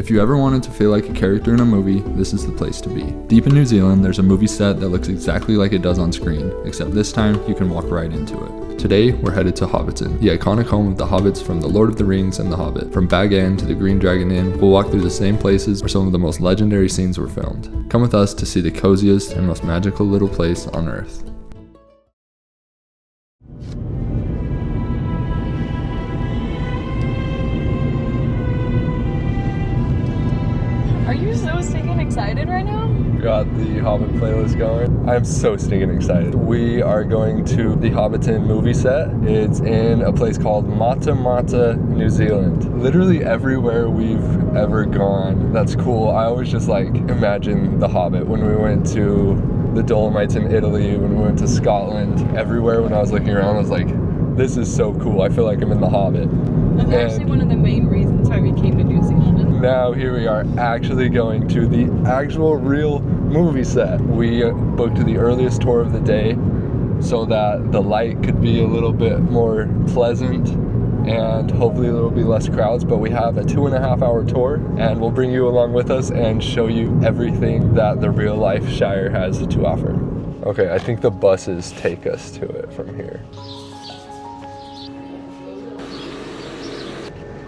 If you ever wanted to feel like a character in a movie, this is the place to be. Deep in New Zealand, there's a movie set that looks exactly like it does on screen, except this time you can walk right into it. Today, we're headed to Hobbiton, the iconic home of the Hobbits from The Lord of the Rings and The Hobbit. From Bag End to the Green Dragon Inn, we'll walk through the same places where some of the most legendary scenes were filmed. Come with us to see the coziest and most magical little place on Earth. Are you so stinking excited right now? Got the Hobbit playlist going. I'm so stinking excited. We are going to the Hobbiton movie set. It's in a place called Mata Mata, New Zealand. Literally everywhere we've ever gone, that's cool. I always just like imagine the Hobbit when we went to the Dolomites in Italy, when we went to Scotland. Everywhere when I was looking around, I was like, this is so cool. I feel like I'm in the Hobbit. That's actually one of the main reasons why we came to New Zealand. Now here we are actually going to the actual real movie set. We booked the earliest tour of the day so that the light could be a little bit more pleasant and hopefully there will be less crowds, but we have a 2.5 hour tour and we'll bring you along with us and show you everything that the real life Shire has to offer. Okay, I think the buses take us to it from here.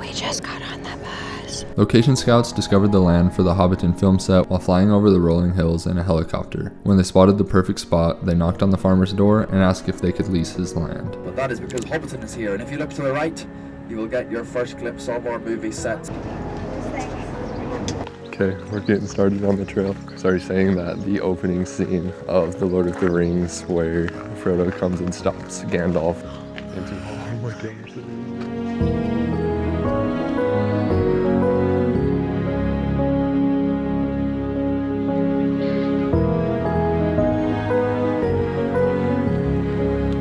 We just got on the bus. Location scouts discovered the land for the Hobbiton film set while flying over the rolling hills in a helicopter. When they spotted the perfect spot, they knocked on the farmer's door and asked if they could lease his land. But that is because Hobbiton is here, and if you look to the right, you will get your first glimpse of our movie set. Okay, we're getting started on the trail. Sorry, saying that the opening scene of The Lord of the Rings where Frodo comes and stops Gandalf into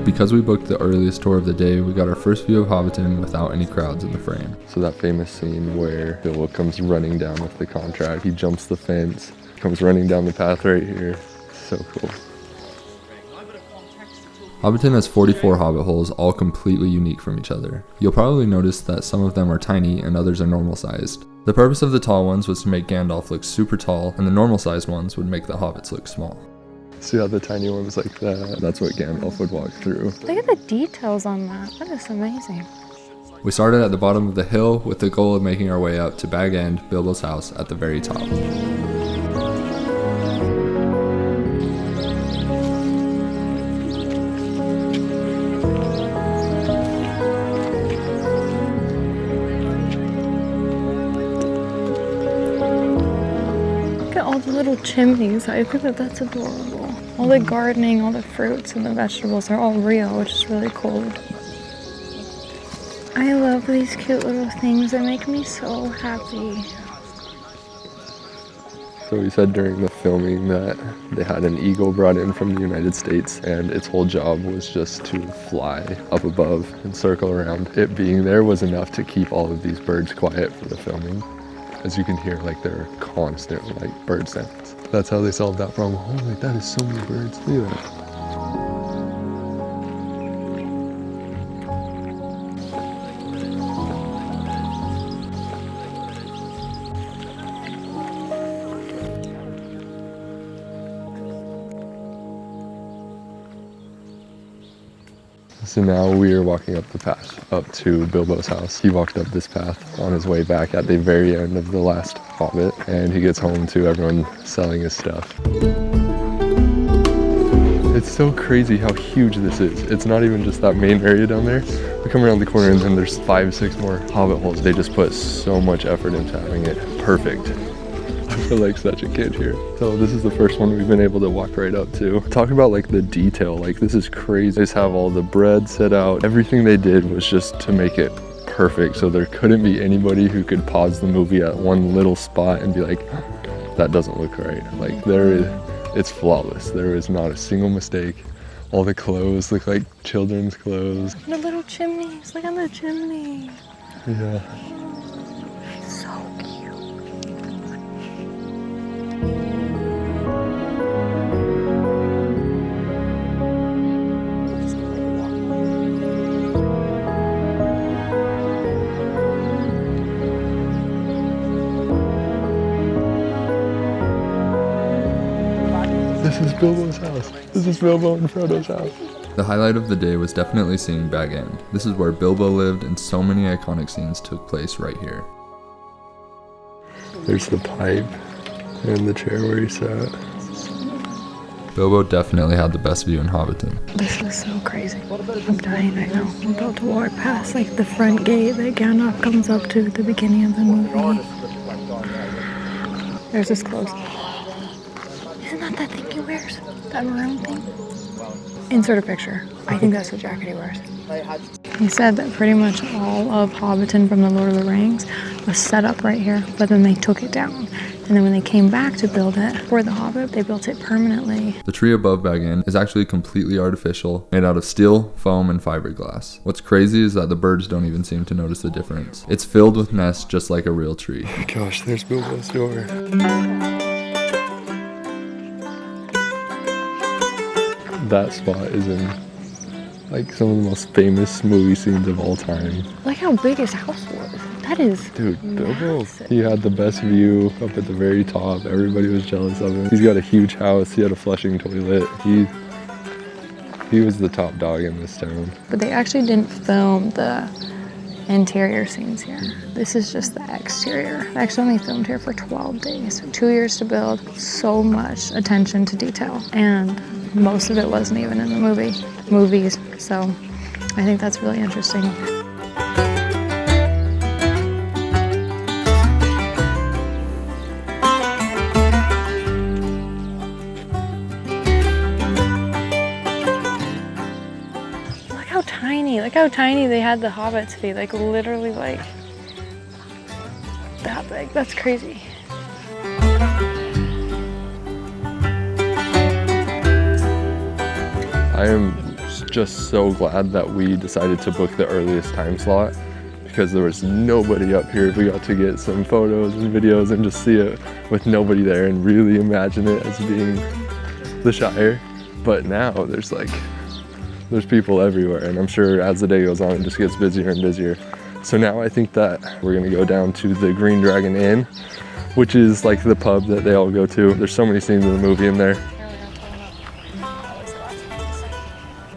Because we booked the earliest tour of the day, we got our first view of Hobbiton without any crowds in the frame. So that famous scene where Bilbo comes running down with the contract, he jumps the fence, comes running down the path right here. So cool. Hobbiton has 44 hobbit holes, all completely unique from each other. You'll probably notice that some of them are tiny and others are normal sized. The purpose of the tall ones was to make Gandalf look super tall, and the normal sized ones would make the hobbits look small. See how the tiny ones like that? That's what Gandalf would walk through. Look at the details on that. That is amazing. We started at the bottom of the hill with the goal of making our way up to Bag End, Bilbo's house, at the very top. Look at all the little chimneys. I think that's adorable. All the gardening, all the fruits and the vegetables are all real, which is really cool. I love these cute little things. They make me so happy. So we said during the filming that they had an eagle brought in from the United States and its whole job was just to fly up above and circle around. It being there was enough to keep all of these birds quiet for the filming. As you can hear, like, there are constant like bird sounds. That's how they solved that problem. Holy, that is so many birds. Look at that. So now we are walking up the path up to Bilbo's house. He walked up this path on his way back at the very end of the last Hobbit, and he gets home to everyone selling his stuff. It's so crazy how huge this is. It's not even just that main area down there. We come around the corner and then there's 5, 6 more Hobbit holes. They just put so much effort into having it perfect. I feel like such a kid here. So this is the first one we've been able to walk right up to. Talk about like the detail, like this is crazy. They just have all the bread set out. Everything they did was just to make it perfect. So there couldn't be anybody who could pause the movie at one little spot and be like, that doesn't look right. Like it's flawless. There is not a single mistake. All the clothes look like children's clothes. The little chimneys, look at the chimney. Yeah. So cute. This is Bilbo's house. This is Bilbo and Frodo's house. The highlight of the day was definitely seeing Bag End. This is where Bilbo lived and so many iconic scenes took place right here. There's the pipe and the chair where he sat. Bilbo definitely had the best view in Hobbiton. This is so crazy. I'm dying right now. I'm about to walk past like the front gate that Gandalf comes up to at the beginning of the movie. There's this close. Isn't that thing he wears? That maroon thing? Insert a picture. I think that's the jacket he wears. He said that pretty much all of Hobbiton from the Lord of the Rings was set up right here, but then they took it down. And then when they came back to build it for The Hobbit, they built it permanently. The tree above Bag End is actually completely artificial, made out of steel, foam, and fiberglass. What's crazy is that the birds don't even seem to notice the difference. It's filled with nests just like a real tree. Oh my gosh, there's Bilbo's door. That spot is in like some of the most famous movie scenes of all time. Look how big his house was. That is Dude, Bilbo, massive. he had the best view up at the very top. Everybody was jealous of him. He's got a huge house. He had a flushing toilet. He was the top dog in this town. But they actually didn't film the interior scenes here. This is just the exterior. I actually only filmed here for 12 days. 2 years to build. So much attention to detail. And most of it wasn't even in the movies. So I think that's really interesting. Look how tiny they had the hobbits be, like literally like that big. That's crazy. I am just so glad that we decided to book the earliest time slot because there was nobody up here. We got to get some photos and videos and just see it with nobody there and really imagine it as being the Shire. But now there's people everywhere, and I'm sure as the day goes on it just gets busier and busier. So now I think that we're gonna go down to the Green Dragon Inn, which is like the pub that they all go to. There's so many scenes in the movie in there.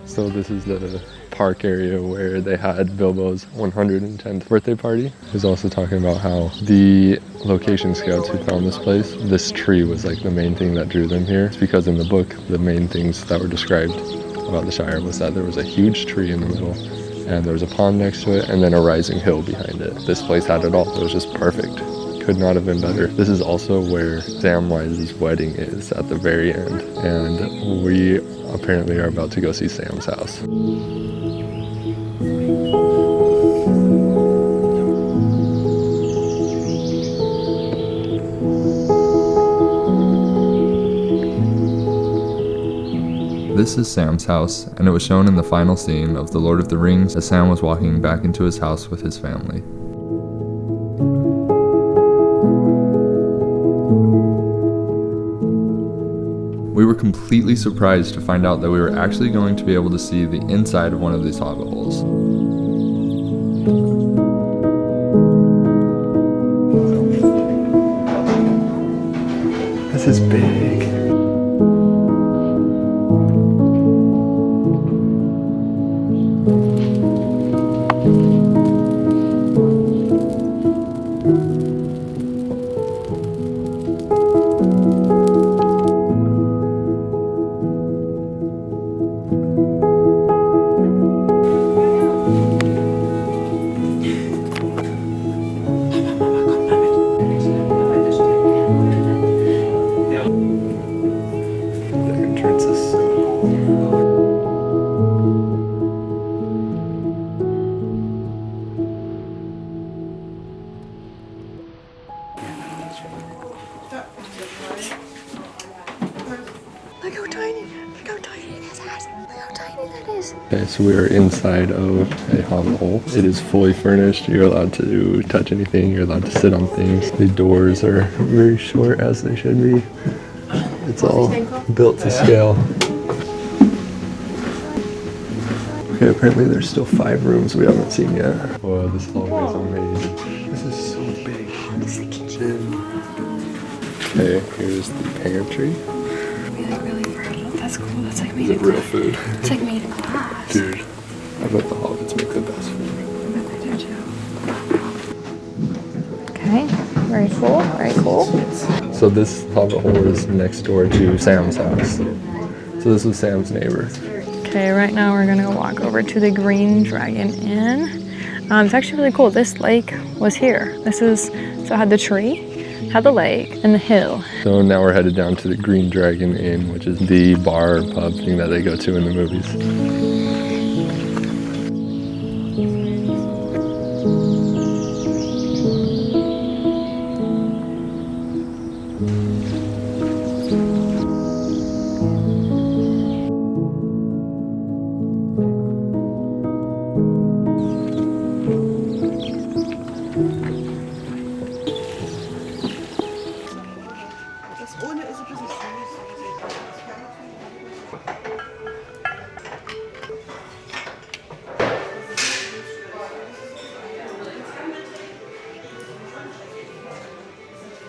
So this is the park area where they had Bilbo's 110th birthday party. He was also talking about how the location scouts who found this place, this tree was like the main thing that drew them here. It's because in the book, the main things that were described about the Shire was that there was a huge tree in the middle and there was a pond next to it and then a rising hill behind it. This place had it all. It was just perfect. Could not have been better. This is also where Samwise's wedding is at the very end, and we apparently are about to go see Sam's house. This is Sam's house, and it was shown in the final scene of The Lord of the Rings as Sam was walking back into his house with his family. We were completely surprised to find out that we were actually going to be able to see the inside of one of these hobbit holes. This is big. Look how tiny this is. Look how tiny that is. Okay, so we are inside of a hobbit hole. It is fully furnished. You're allowed to touch anything. You're allowed to sit on things. The doors are very short, as they should be. It's all built to scale. Okay, apparently there's still 5 rooms we haven't seen yet. Whoa, this hallway is amazing. This is so big. This is the kitchen. Okay, here's the pantry. Really That's cool. That's like Is made it of real food? It's like made of glass. Dude, I bet the hobbits make the best food. I bet they do too. Okay, very cool, very cool. So this hobbit hole is next door to Sam's house. So this was Sam's neighbor. Okay, right now we're gonna go walk over to the Green Dragon Inn. It's actually really cool. This lake was here. So it had the tree, had the lake, and the hill. So now we're headed down to the Green Dragon Inn, which is the bar or pub thing that they go to in the movies.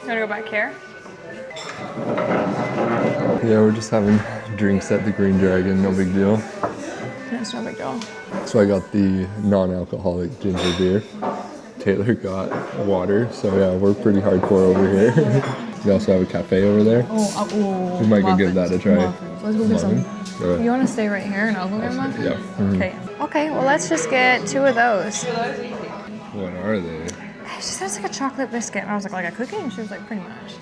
You wanna go back here? Yeah, we're just having drinks at the Green Dragon, no big deal. It's no big deal. So I got the non-alcoholic ginger beer. Taylor got water, so yeah, we're pretty hardcore over here. We also have a cafe over there. We might go give that a try. Let's go get some. Alright. You want to stay right here and I'll go get one? Yeah. Mhm. Okay. Okay, well let's just get 2 of those. What are they? She said it's like a chocolate biscuit. And I was like a cookie? And she was like, pretty much.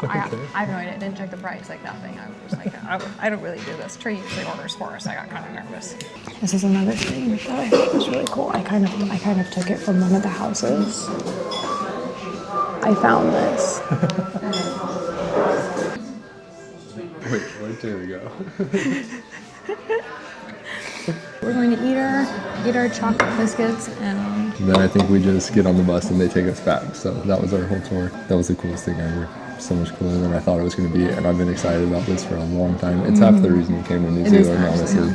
So I have no idea. I didn't check the price, like nothing. I was like, I don't really do this. Trey usually orders for us. I got kind of nervous. This is another thing that I thought was really cool. I kind of took it from one of the houses. I found this. Wait, where'd Taylor go? We're going to eat our chocolate biscuits and And then I think we just get on the bus and they take us back. So that was our whole tour. That was the coolest thing ever. So much cooler than I thought it was going to be. And I've been excited about this for a long time. It's half the reason we came to New Zealand, honestly.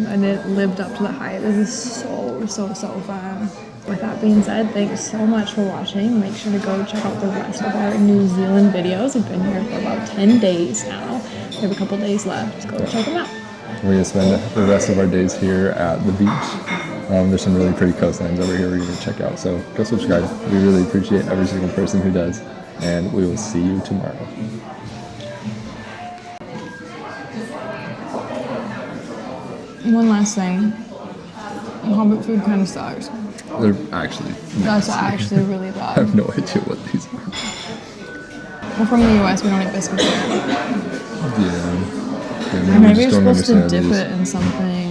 And it lived up to the hype. This is so fun. With that being said, thanks so much for watching. Make sure to go check out the rest of our New Zealand videos. We've been here for about 10 days now. We have a couple days left. Go check them out. We're going to spend the rest of our days here at the beach. There's some really pretty coastlines over here we're going to check out. So go subscribe. We really appreciate every single person who does. And we will see you tomorrow. One last thing. Hobbit food kind of sucks. They're actually That's actually really I bad. have no idea what these are. We're from the US, we don't eat biscuits here. Yeah. Maybe you're supposed to dip it in something.